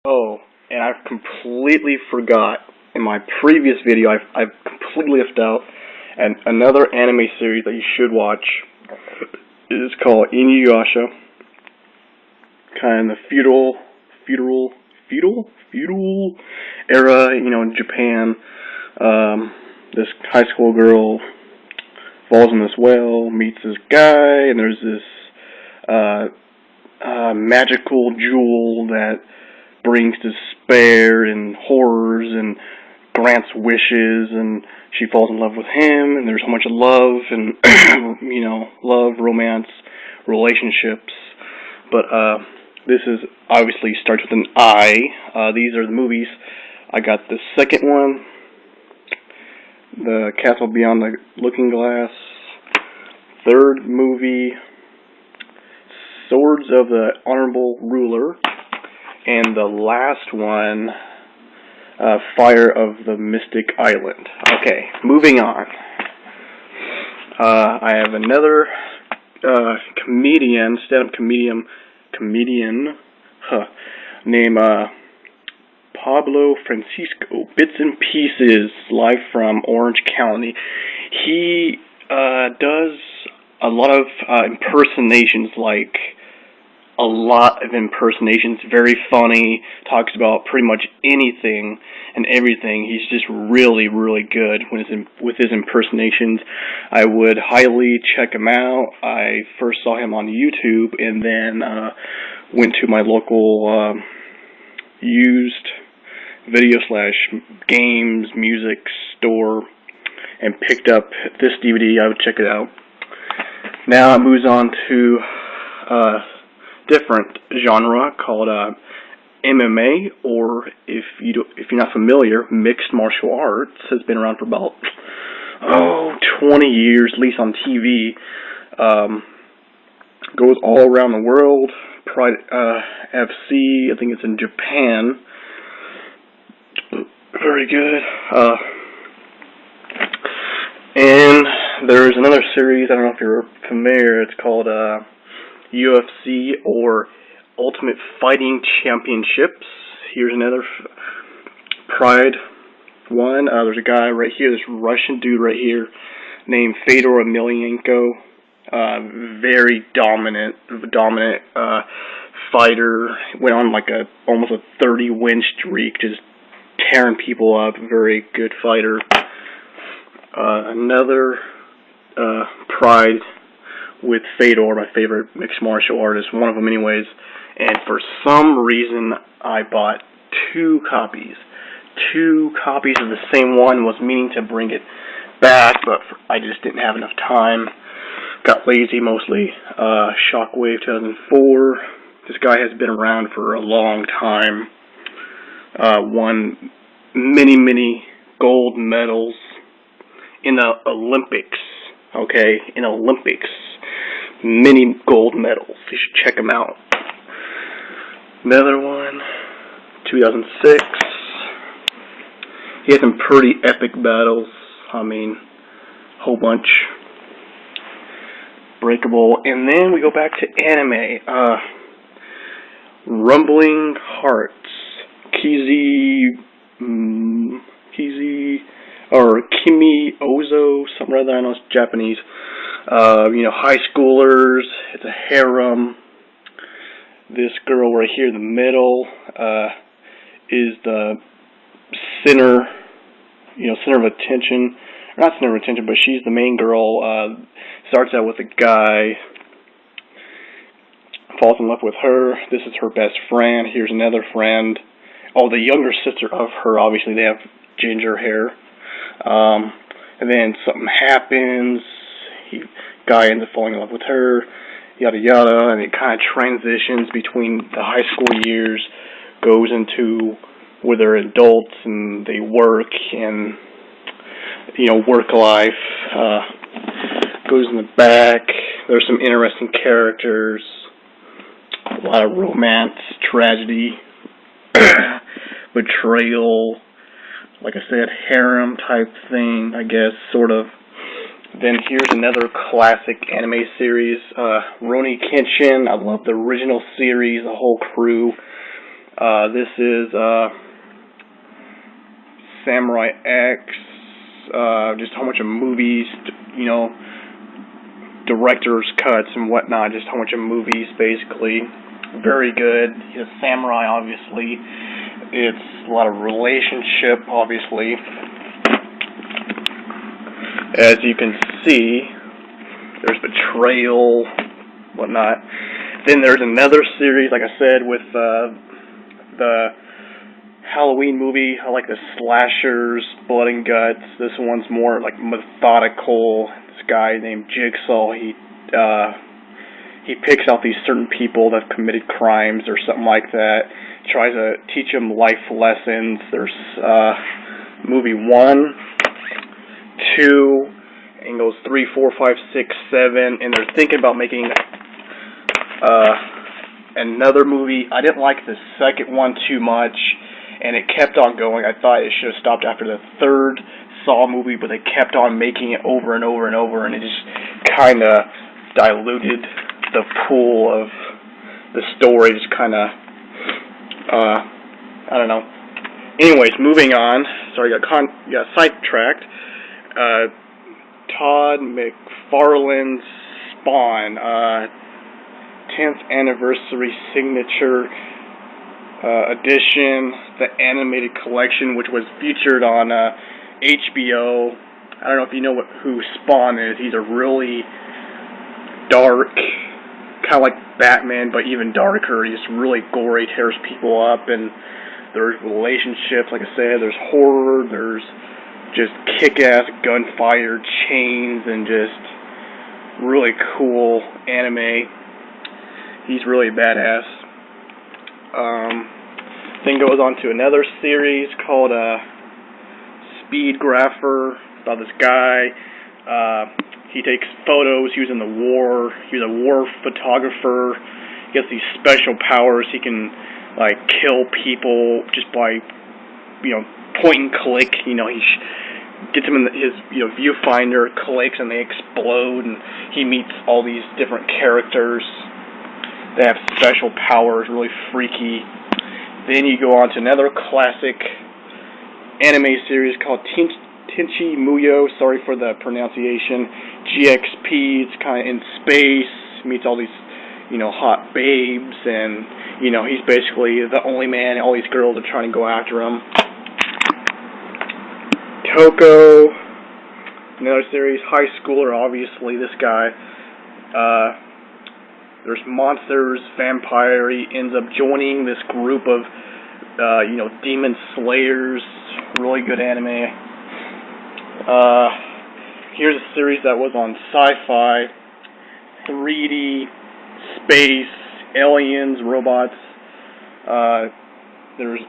Oh, and I completely forgot. In my previous video, I've completely left out another anime series that you should watch. It is called Inuyasha. Kind of feudal era, in Japan. This high school girl falls in this well, meets this guy, and there's this magical jewel that brings despair and horrors and grants wishes, and she falls in love with him, and there's so much love and love, romance, relationships. But this is obviously starts with an I. These are the movies. I got the second one, The Castle Beyond the Looking Glass. Third movie, Swords of the Honorable Ruler. And the last one, Fire of the Mystic Island. Okay, moving on. I have another comedian, stand-up comedian, named Pablo Francisco, Bits and Pieces, live from Orange County. He does a lot of impersonations, like a lot of impersonations, very funny, talks about pretty much anything and everything. He's just really, really good with his impersonations. I would highly check him out. I first saw him on YouTube, and then went to my local used video/games music store and picked up this DVD. I would check it out. Now it moves on to different genre called MMA, or if you're not familiar, mixed martial arts. Has been around for about 20 years, at least on TV. Goes all around the world. Pride FC, I think it's in Japan. Very good. And there's another series, I don't know if you're familiar, it's called UFC, or Ultimate Fighting Championships. Here's another Pride one. There's a guy right here, this Russian dude right here, named Fedor Emelianenko. Very dominant fighter. Went on like almost a 30-win streak, just tearing people up. Very good fighter. Another Pride with Fedor, my favorite mixed martial artist, one of them anyways, and for some reason I bought two copies of the same one. Was meaning to bring it back, but I just didn't have enough time, got lazy mostly. Shockwave 2004, this guy has been around for a long time, won many gold medals in the Olympics, many gold medals. You should check him out. Another one, 2006. He had some pretty epic battles. I mean, whole bunch. Breakable. And then we go back to anime. Rumbling Hearts. Or Kimi Ozo, something rather. I know it's Japanese. High schoolers. It's a harem. This girl right here in the middle is the center of attention. Not center of attention, but she's the main girl. Starts out with a guy, falls in love with her. This is her best friend. Here's another friend. Oh, the younger sister of her. Obviously, they have ginger hair. And then something happens. Guy ends up falling in love with her. Yada yada, and it kind of transitions between the high school years, goes into where they're adults and they work, and work life. Goes in the back. There's some interesting characters, a lot of romance, tragedy, betrayal. Like I said, harem type thing, I guess, sort of. Then here's another classic anime series, Rurouni Kenshin. I love the original series, the whole crew. This is Samurai X. Just a whole bunch of movies, director's cuts and whatnot. Just a whole bunch of movies, basically. Very good. He's a samurai, obviously. It's a lot of relationship, obviously. As you can see, there's betrayal, whatnot. Then there's another series, like I said, with the Halloween movie. I like the slashers, blood and guts. This one's more like methodical. This guy named Jigsaw, he picks out these certain people that have committed crimes or something like that. Tries to teach them life lessons. There's movie 1, 2, and goes 3, 4, 5, 6, 7, and they're thinking about making another movie. I didn't like the second one too much, and it kept on going. I thought it should have stopped after the third Saw movie, but they kept on making it over and over and over, and it just kind of diluted the pool of the story. Just kind of, I don't know. Anyways, moving on. Sorry, got sidetracked. Todd McFarlane's Spawn, 10th anniversary signature edition, the animated collection, which was featured on HBO. I don't know if you know who Spawn is. He's a really dark, kind of like Batman, but even darker. He's really gory, tears people up, and there's relationships, like I said, there's horror, there's just kick-ass gunfire, chains, and just really cool anime. He's really badass. Then goes on to another series called Speedgrapher, about this guy. He takes photos. He was in the war. He was a war photographer. He has these special powers. He can kill people just by point and click. He gets them in his viewfinder, clicks, and they explode. And he meets all these different characters. They have special powers, really freaky. Then you go on to another classic anime series called Tenchi Muyo. Sorry for the pronunciation. GXP. It's kind of in space. Meets all these, hot babes, and he's basically the only man. All these girls are trying to go after him. Toko. Another series. High Schooler. Obviously, this guy. There's monsters, vampire. He ends up joining this group of, demon slayers. Really good anime. Here's a series that was on Sci-Fi. 3D, space, aliens, robots. There's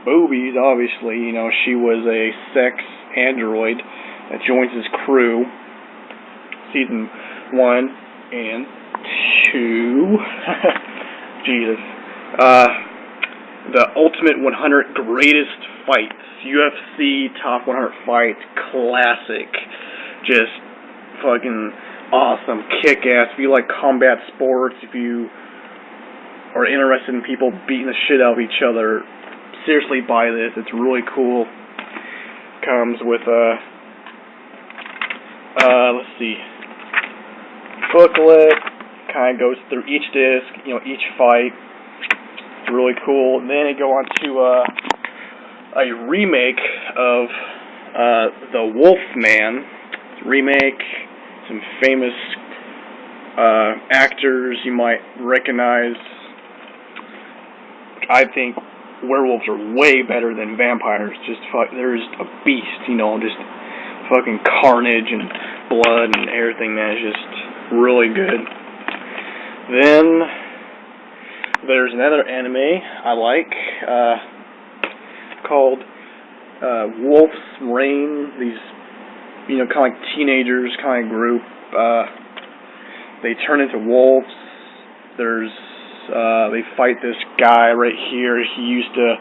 boobies, obviously. She was a sex android that joins his crew. Season 1 and 2. Jesus. The Ultimate 100 Greatest Fights. UFC Top 100 Fights. Classic. Just fucking awesome. Kick-ass. If you like combat sports, if you are interested in people beating the shit out of each other, seriously buy this. It's really cool. Comes with let's see, booklet. Kind of goes through each disc, each fight. It's really cool. And then they go on to a remake of The Wolfman remake. Some famous actors you might recognize. I think werewolves are way better than vampires. They're just a beast, just fucking carnage and blood and everything, man. It's just really good. Then there's another anime I like called Wolf's Rain. These, kind of like teenagers kind of group. They turn into wolves. They fight this guy right here. He used to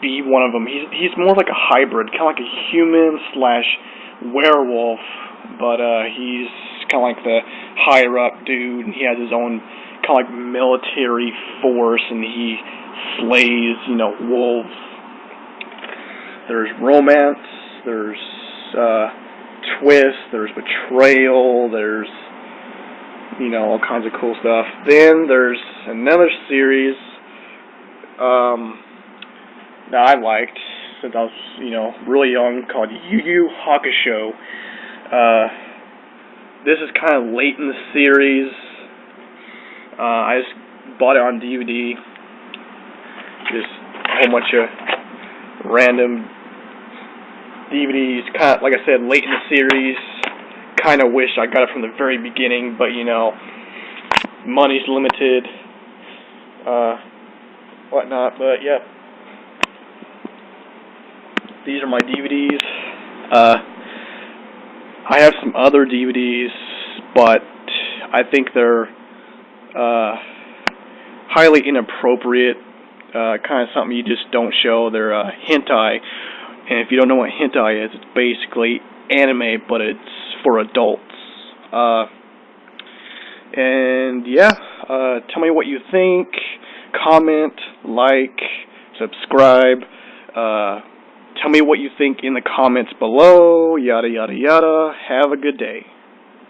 be one of them. He's more like a hybrid, kind of like a human / werewolf, but he's kind of like the higher up dude, and he has his own kind of like military force, and he slays, wolves. There's romance, there's twist, there's betrayal, there's, all kinds of cool stuff. Then there's another series that I liked since I was, really young, called Yu Yu Hakusho. This is kind of late in the series. I just bought it on DVD. Just a whole bunch of random DVDs, kind of, like I said, late in the series. Kind of wish I got it from the very beginning, but money's limited, whatnot. But yeah, these are my DVDs. I have some other DVDs, but I think they're highly inappropriate. Kind of something you just don't show. They're hentai. And if you don't know what hentai is, it's basically anime, but it's for adults. And yeah, tell me what you think. Comment, like, subscribe. Tell me what you think in the comments below. Yada, yada, yada. Have a good day.